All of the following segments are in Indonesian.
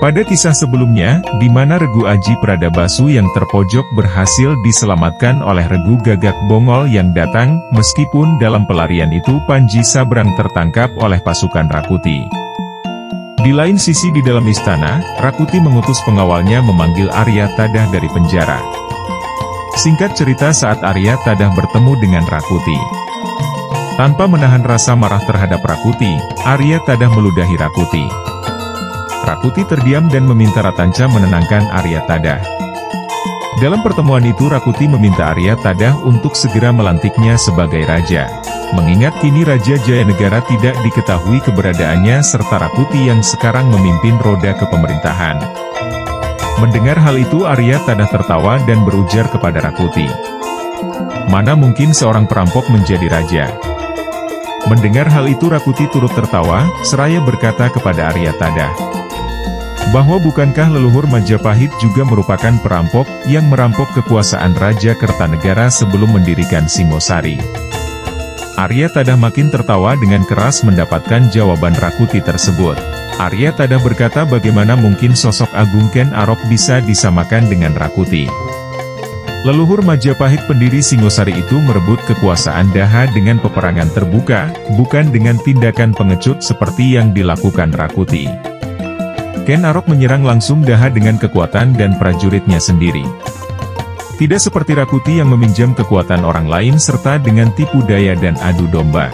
Pada kisah sebelumnya, di mana Regu Aji Pradabasu yang terpojok berhasil diselamatkan oleh Regu Gagak Bongol yang datang, meskipun dalam pelarian itu Panji Sabrang tertangkap oleh pasukan Rakuti. Di lain sisi di dalam istana, Rakuti mengutus pengawalnya memanggil Arya Tadah dari penjara. Singkat cerita saat Arya Tadah bertemu dengan Rakuti. Tanpa menahan rasa marah terhadap Rakuti, Arya Tadah meludahi Rakuti. Rakuti terdiam dan meminta Ratanca menenangkan Arya Tadah. Dalam pertemuan itu Rakuti meminta Arya Tadah untuk segera melantiknya sebagai raja. Mengingat kini Raja Jayanegara tidak diketahui keberadaannya serta Rakuti yang sekarang memimpin roda kepemerintahan. Mendengar hal itu Arya Tadah tertawa dan berujar kepada Rakuti, "Mana mungkin seorang perampok menjadi raja?" Mendengar hal itu Rakuti turut tertawa, seraya berkata kepada Arya Tadah, bahwa bukankah leluhur Majapahit juga merupakan perampok yang merampok kekuasaan Raja Kertanegara sebelum mendirikan Singosari. Arya Tadah makin tertawa dengan keras mendapatkan jawaban Rakuti tersebut. Arya Tadah berkata bagaimana mungkin sosok Agung Ken Arok bisa disamakan dengan Rakuti. Leluhur Majapahit pendiri Singosari itu merebut kekuasaan Daha dengan peperangan terbuka, bukan dengan tindakan pengecut seperti yang dilakukan Rakuti. Ken Arok menyerang langsung Daha dengan kekuatan dan prajuritnya sendiri. Tidak seperti Rakuti yang meminjam kekuatan orang lain serta dengan tipu daya dan adu domba.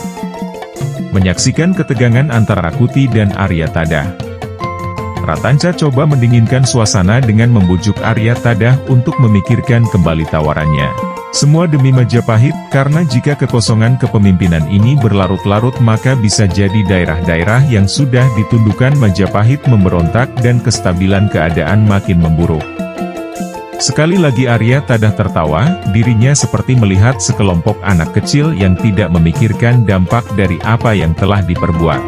Menyaksikan ketegangan antara Rakuti dan Arya Tadah, Ratanca coba mendinginkan suasana dengan membujuk Arya Tadah untuk memikirkan kembali tawarannya. Semua demi Majapahit, karena jika kekosongan kepemimpinan ini berlarut-larut maka bisa jadi daerah-daerah yang sudah ditundukkan Majapahit memberontak dan kestabilan keadaan makin memburuk. Sekali lagi Arya Tadah tertawa, dirinya seperti melihat sekelompok anak kecil yang tidak memikirkan dampak dari apa yang telah diperbuat.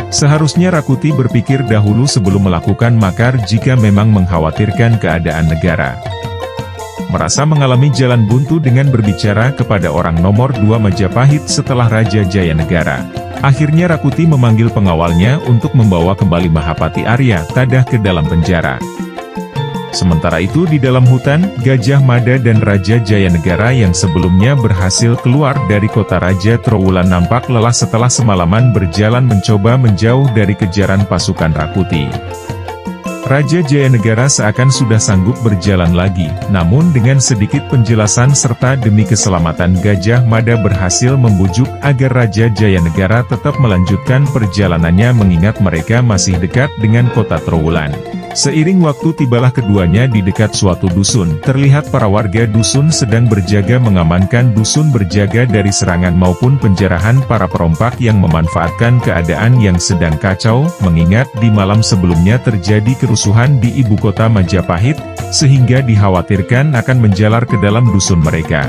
Seharusnya Rakuti berpikir dahulu sebelum melakukan makar jika memang mengkhawatirkan keadaan negara. Merasa mengalami jalan buntu dengan berbicara kepada orang nomor 2 Majapahit setelah Raja Jayanegara. Akhirnya Rakuti memanggil pengawalnya untuk membawa kembali Mahapati Arya Tadah ke dalam penjara. Sementara itu di dalam hutan, Gajah Mada dan Raja Jayanegara yang sebelumnya berhasil keluar dari kota Raja Trowulan nampak lelah setelah semalaman berjalan mencoba menjauh dari kejaran pasukan Rakuti. Raja Jayanegara seakan sudah sanggup berjalan lagi, namun dengan sedikit penjelasan serta demi keselamatan Gajah Mada berhasil membujuk agar Raja Jayanegara tetap melanjutkan perjalanannya mengingat mereka masih dekat dengan kota Trowulan. Seiring waktu tibalah keduanya di dekat suatu dusun, terlihat para warga dusun sedang berjaga mengamankan dusun berjaga dari serangan maupun penjarahan para perompak yang memanfaatkan keadaan yang sedang kacau, mengingat di malam sebelumnya terjadi kerusuhan di ibu kota Majapahit, sehingga dikhawatirkan akan menjalar ke dalam dusun mereka.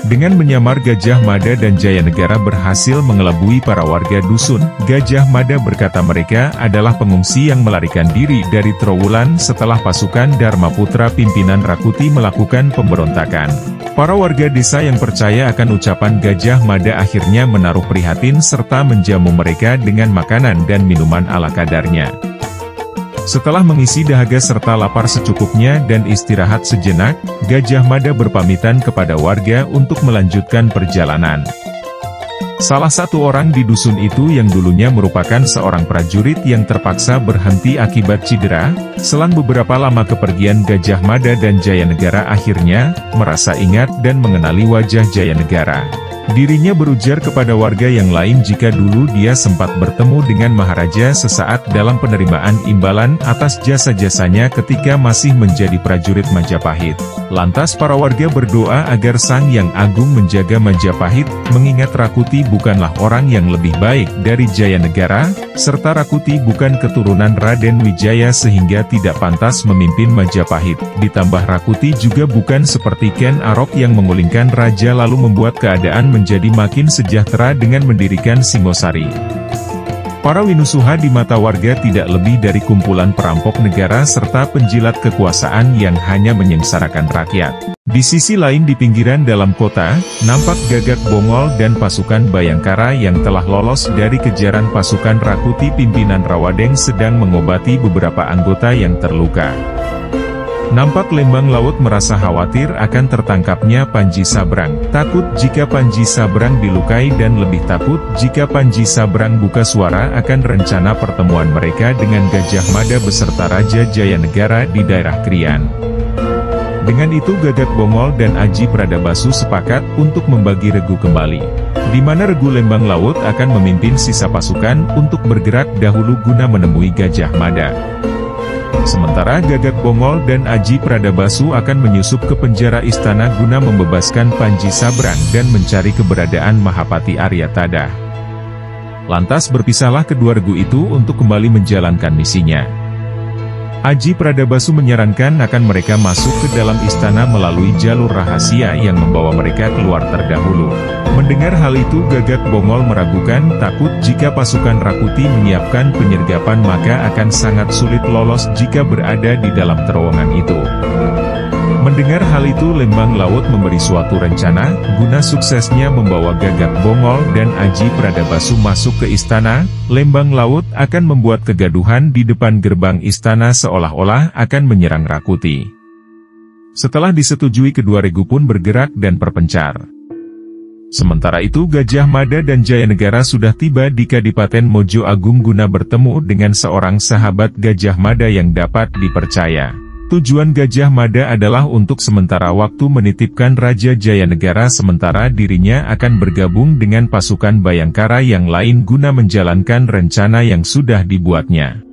Dengan menyamar Gajah Mada dan Jayanegara berhasil mengelabui para warga dusun, Gajah Mada berkata mereka adalah pengungsi yang melarikan diri dari Trowulan setelah pasukan Dharmaputra pimpinan Rakuti melakukan pemberontakan. Para warga desa yang percaya akan ucapan Gajah Mada akhirnya menaruh prihatin serta menjamu mereka dengan makanan dan minuman ala kadarnya. Setelah mengisi dahaga serta lapar secukupnya dan istirahat sejenak, Gajah Mada berpamitan kepada warga untuk melanjutkan perjalanan. Salah satu orang di dusun itu yang dulunya merupakan seorang prajurit yang terpaksa berhenti akibat cedera, selang beberapa lama kepergian Gajah Mada dan Jayanegara akhirnya merasa ingat dan mengenali wajah Jayanegara. Dirinya berujar kepada warga yang lain jika dulu dia sempat bertemu dengan Maharaja sesaat dalam penerimaan imbalan atas jasa-jasanya ketika masih menjadi prajurit Majapahit. Lantas para warga berdoa agar Sang Yang Agung menjaga Majapahit, mengingat Rakuti bukanlah orang yang lebih baik dari Jayanegara, serta Rakuti bukan keturunan Raden Wijaya sehingga tidak pantas memimpin Majapahit. Ditambah Rakuti juga bukan seperti Ken Arok yang mengulingkan raja lalu membuat keadaan menjadi makin sejahtera dengan mendirikan Singosari. Para Winusuha di mata warga tidak lebih dari kumpulan perampok negara serta penjilat kekuasaan yang hanya menyengsarakan rakyat. Di sisi lain di pinggiran dalam kota, nampak Gagak Bongol dan pasukan Bayangkara yang telah lolos dari kejaran pasukan Rakuti pimpinan Rawadeng sedang mengobati beberapa anggota yang terluka. Nampak Lembang Laut merasa khawatir akan tertangkapnya Panji Sabrang, takut jika Panji Sabrang dilukai dan lebih takut jika Panji Sabrang buka suara akan rencana pertemuan mereka dengan Gajah Mada beserta Raja Jayanegara di daerah Krian. Dengan itu Gagak Bongol dan Aji Pradabasu sepakat untuk membagi regu kembali, di mana regu Lembang Laut akan memimpin sisa pasukan untuk bergerak dahulu guna menemui Gajah Mada. Sementara Gagak Bongol dan Aji Pradabasu akan menyusup ke penjara istana guna membebaskan Panji Sabrang dan mencari keberadaan Mahapati Aryatada. Lantas berpisahlah kedua regu itu untuk kembali menjalankan misinya. Aji Pradabasu menyarankan akan mereka masuk ke dalam istana melalui jalur rahasia yang membawa mereka keluar terdahulu. Mendengar hal itu Gagak Bongol meragukan, takut jika pasukan Rakuti menyiapkan penyergapan maka akan sangat sulit lolos jika berada di dalam terowongan itu. Mendengar hal itu Lembang Laut memberi suatu rencana, guna suksesnya membawa Gagak Bongol dan Aji Pradabasu masuk ke istana. Lembang Laut akan membuat kegaduhan di depan gerbang istana seolah-olah akan menyerang Rakuti. Setelah disetujui kedua regu pun bergerak dan berpencar. Sementara itu Gajah Mada dan Jayanegara sudah tiba di Kadipaten Mojo Agung guna bertemu dengan seorang sahabat Gajah Mada yang dapat dipercaya. Tujuan Gajah Mada adalah untuk sementara waktu menitipkan Raja Jayanegara sementara dirinya akan bergabung dengan pasukan Bayangkara yang lain guna menjalankan rencana yang sudah dibuatnya.